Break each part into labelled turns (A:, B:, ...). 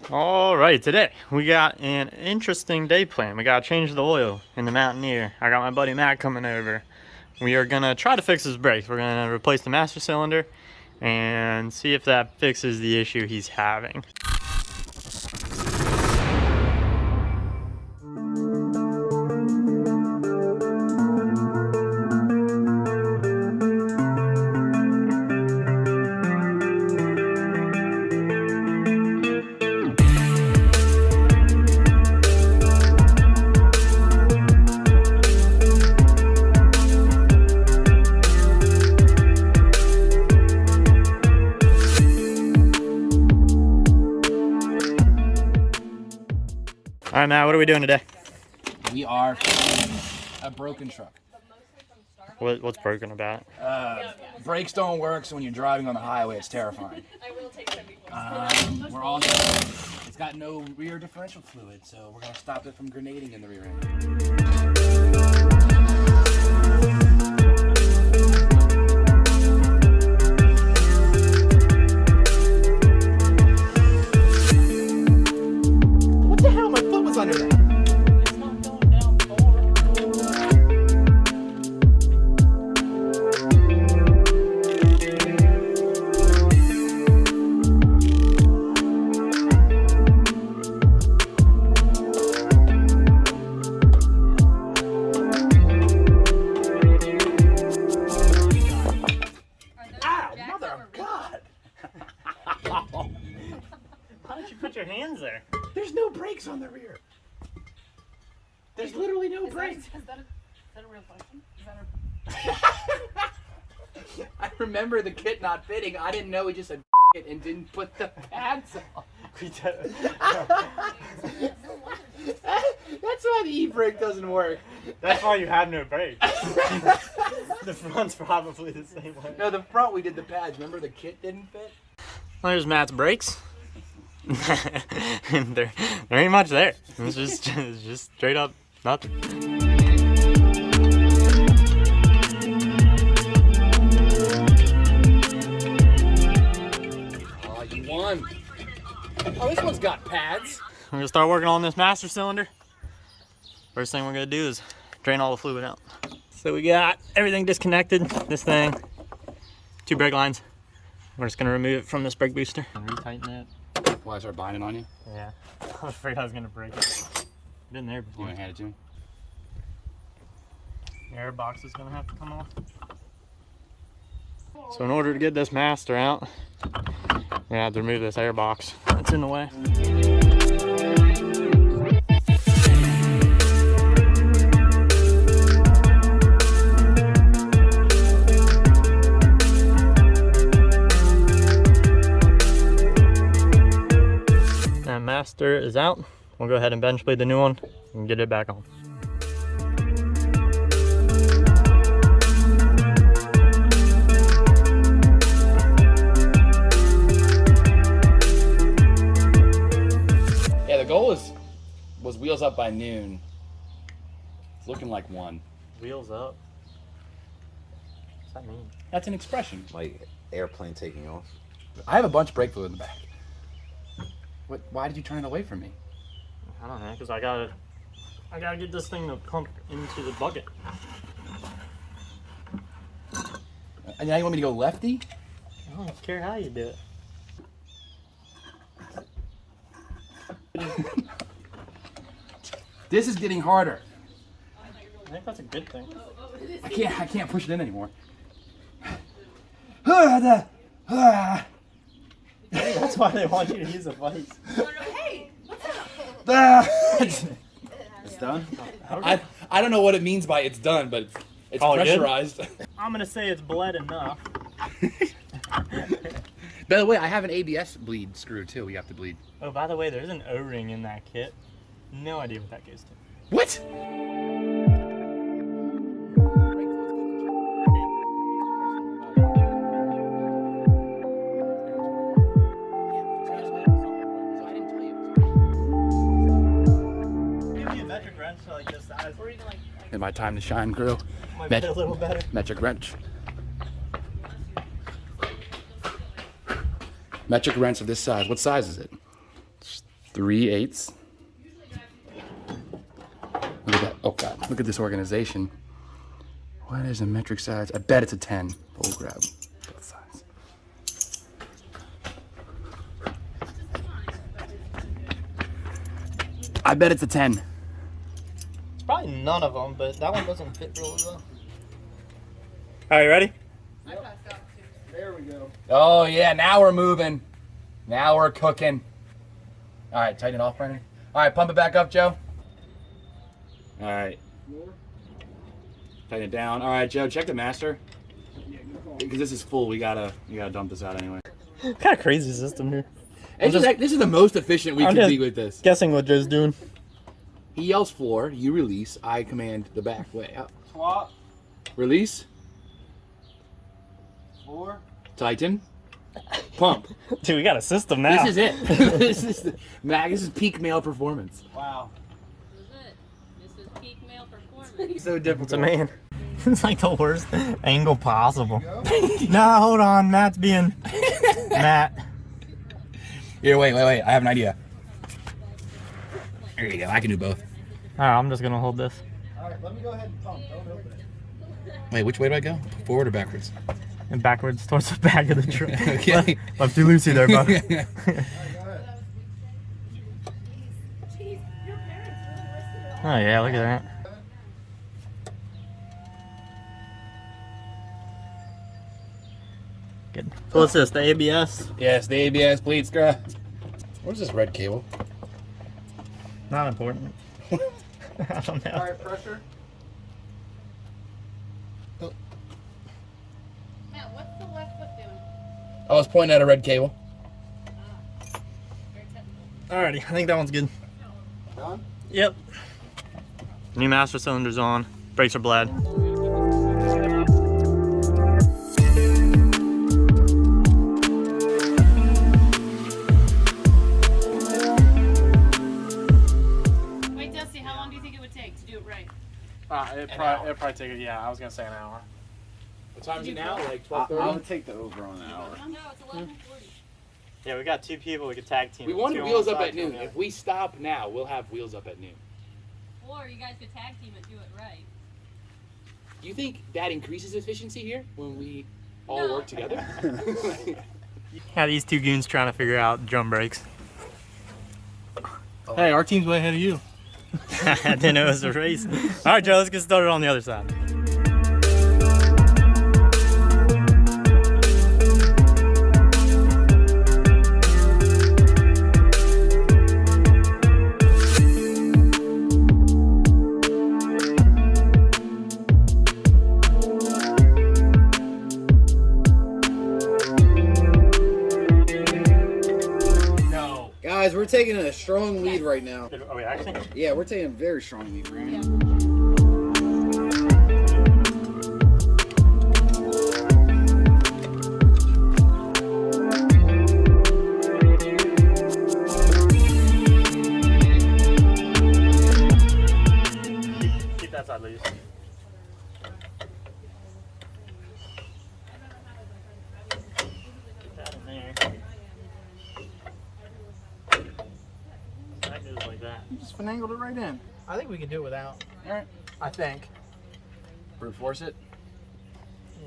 A: All right, today we got an interesting day plan. We got to change the oil in the Mountaineer. I got my buddy Matt coming over. We are gonna try to fix his brakes. We're gonna replace the master cylinder and see if that fixes the issue he's having. All right, Matt, what are we doing today?
B: We are fixing a broken truck.
A: What's broken about it?
B: Brakes don't work, so when you're driving on the highway, it's terrifying. We're also, it's got no rear differential fluid, so we're gonna stop it from grenading in the rear end. What the hell? My foot was under there.
A: It's not going down forward. Why don't you put your hands there?
B: There's no brakes on the rear. There's literally no brakes.
C: Is that a real question? Is that
B: I remember the kit not fitting. I didn't know he just said it and didn't put the pads on. That's why the e-brake doesn't work.
A: That's why you have no brakes. The front's probably the same way.
B: No, the front we did the pads. Remember the kit didn't fit?
A: Well, there's Matt's brakes. And there ain't much there. It's just straight up nothing.
B: Oh, you won. Oh, this one's got pads.
A: We're gonna start working on this master cylinder. First thing we're gonna do is drain all the fluid out. So we got everything disconnected. This thing, 2 brake lines. We're just gonna remove it from this brake booster and retighten it.
B: Why start binding on you?
A: Yeah, I was afraid I was gonna break it. Been there
B: You
A: before.
B: want to hand it to me?
A: The air box is gonna have to come off. So in order to get this master out, we have to remove this air box that's in the way. That master is out. We'll go ahead and bench blade the new one and get it back on.
B: Yeah, the goal was wheels up by noon. It's looking like 1.
A: Wheels up. What's that mean?
B: That's an expression.
D: Like airplane taking off.
B: I have a bunch of brake fluid in the back. What? Why did you turn it away from me?
A: I don't know, because I gotta get this thing to pump into the bucket.
B: And now you want me to go lefty?
A: I don't care how you do it.
B: This is getting harder.
A: I think that's a good thing.
B: I can't push it in anymore.
A: That's why they want you to use a vice.
C: Hey, what's up?
B: It's done? I don't know what it means by it's done, but it's
A: Oh, good?
B: pressurized.
A: I'm gonna say it's bled enough.
B: By the way, I have an ABS bleed screw too. We have to bleed.
A: Oh, by the way, there's an O-ring in that kit. No idea what that goes to.
B: What?
A: Give me a metric wrench like this size.
C: Or even like
B: In my time to shine, crew.
A: Might be a little better.
B: Metric wrench. Metric wrench of this size. What size is it? 3/8. Look at that. Oh God, look at this organization. What is a metric size? I bet it's a 10. We'll grab both sides. I bet it's a 10.
A: It's probably none of them, but that one doesn't fit real well. Are you ready?
C: There we go.
B: Oh yeah, now we're moving. Now we're cooking. All right, tighten it off, Brennan. All right, pump it back up, Joe. All right. Tighten it down. All right, Joe, check the master. Because this is full, we gotta dump this out anyway.
A: Kind of crazy system here.
B: This is the most efficient we
A: I'm
B: can
A: just
B: be with this.
A: Guessing what Joe's doing.
B: He yells floor, you release, I command the back way up.
C: Swap.
B: Release,
C: Floor.
B: tighten, pump.
A: Dude, we got a system now.
B: This is it. This is peak male performance.
C: Wow.
E: This is it. This is peak male performance.
B: So difficult.
A: It's a man. It's like the worst angle possible. No, hold on. Matt's being... Matt.
B: Here, wait. I have an idea. There you go. I can do both.
A: Alright, I'm just gonna hold this.
C: Alright, let me go ahead and pump. Don't open it.
B: Wait, which way do I go? Forward or backwards?
A: And backwards towards the back of the truck.
B: Okay.
A: Lefty loosey there, bud.
C: Alright, go ahead.
A: Oh yeah, look at that. Good. So what's this, the ABS?
B: Yes, the ABS bleed screw. Where's this red cable?
A: Not important. I don't know.
C: Alright, pressure.
E: Matt, what's the left foot doing?
B: I was pointing at a red cable.
E: Very technical.
A: Alrighty, I think that one's good.
C: Done?
A: Yep. New master cylinder's on. Brakes are bled.
E: Wait, Dusty, how long do you think it would take to do it right?
C: It'd probably take it, yeah, I was gonna say an hour.
B: What time is it now? Like
D: I
B: 12:30?
D: would take the over on the hour.
E: No, it's 11:40.
A: Yeah, we got two people. We could tag team.
B: We
A: Two
B: wanted
A: on
B: wheels
A: one
B: up
A: side,
B: at
A: two on
B: noon.
A: the other.
B: If we stop now, we'll have wheels up at noon.
E: Or you guys could tag team and do it right.
B: Do you think that increases efficiency here when we all
E: No.
B: work together?
A: Yeah, these two goons trying to figure out drum brakes.
C: Hey, our team's way ahead of you.
A: I didn't know it was a race. All right, Joe, let's get started on the other side.
B: No.
D: Guys, we're taking a strong lead right now.
A: Are we actually?
D: Yeah, we're taking a very strong lead right now.
A: Keep that side loose. Put that in there. That goes like that.
C: You just finagled it right in. I think we can do it without.
B: Alright.
C: I think.
B: Brute force it.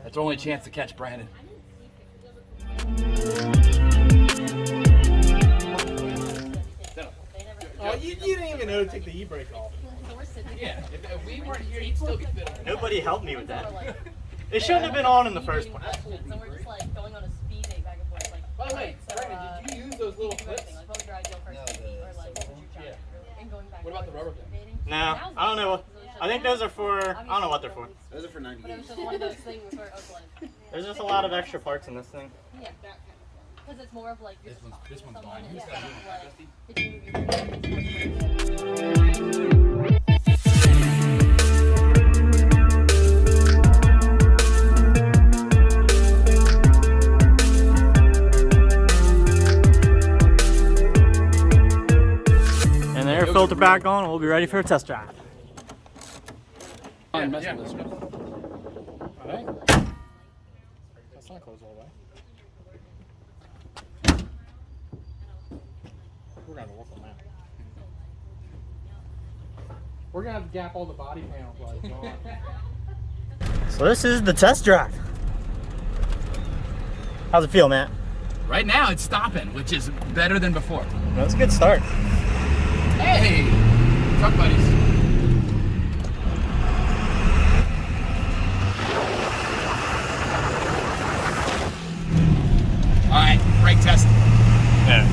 B: That's our only chance to catch Brandon.
C: Oh, you didn't even know to take the e-brake off.
B: Yeah, if we weren't here, you'd still be fit.
A: Nobody helped me with that. It shouldn't have been on in the first place.
E: So we're just like going on a speed date back and forth. Like,
B: By the way,
E: so,
B: Brandon, did you use those little clips?
E: Like, what was your ideal first date? Or like, what was your job? And going back
B: What about the rubber band?
A: No, I don't know. I think those are for, I don't know what they're for.
D: Those are for
E: But it
D: 98.
E: was just one of those things where it was like,
A: There's just a lot of extra parts in this thing.
E: yeah, because it's more of like you're
B: This
E: just
B: one's- this
E: talking to
B: one's
E: someone
B: mine.
E: instead
B: Who's
E: of
B: got
E: like, did you move your
A: And the air filter back on, and we'll be ready for a test drive.
B: I'm messing with this one.
C: Alright. That's not closed all the way.
A: We're gonna look them out. We're gonna have to gap all the body panels while it's on. So this is the test drive. How's it feel, Matt?
B: Right now it's stopping, which is better than before.
A: That's a good start.
B: Hey, truck buddies. All right, brake test.
A: Yeah.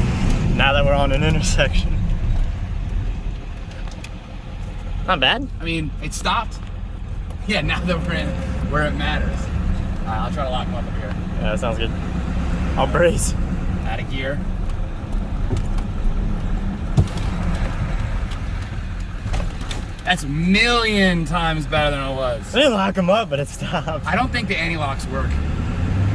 A: Now that we're on an intersection. Not bad.
B: I mean, it stopped. Yeah, now that we're in where it matters. All right, I'll try to lock them up here.
A: Yeah, that sounds good. I'll brace.
B: Out of gear. That's a million times better than it was.
A: I didn't lock them up, but it stopped.
B: I don't think the anti-locks work.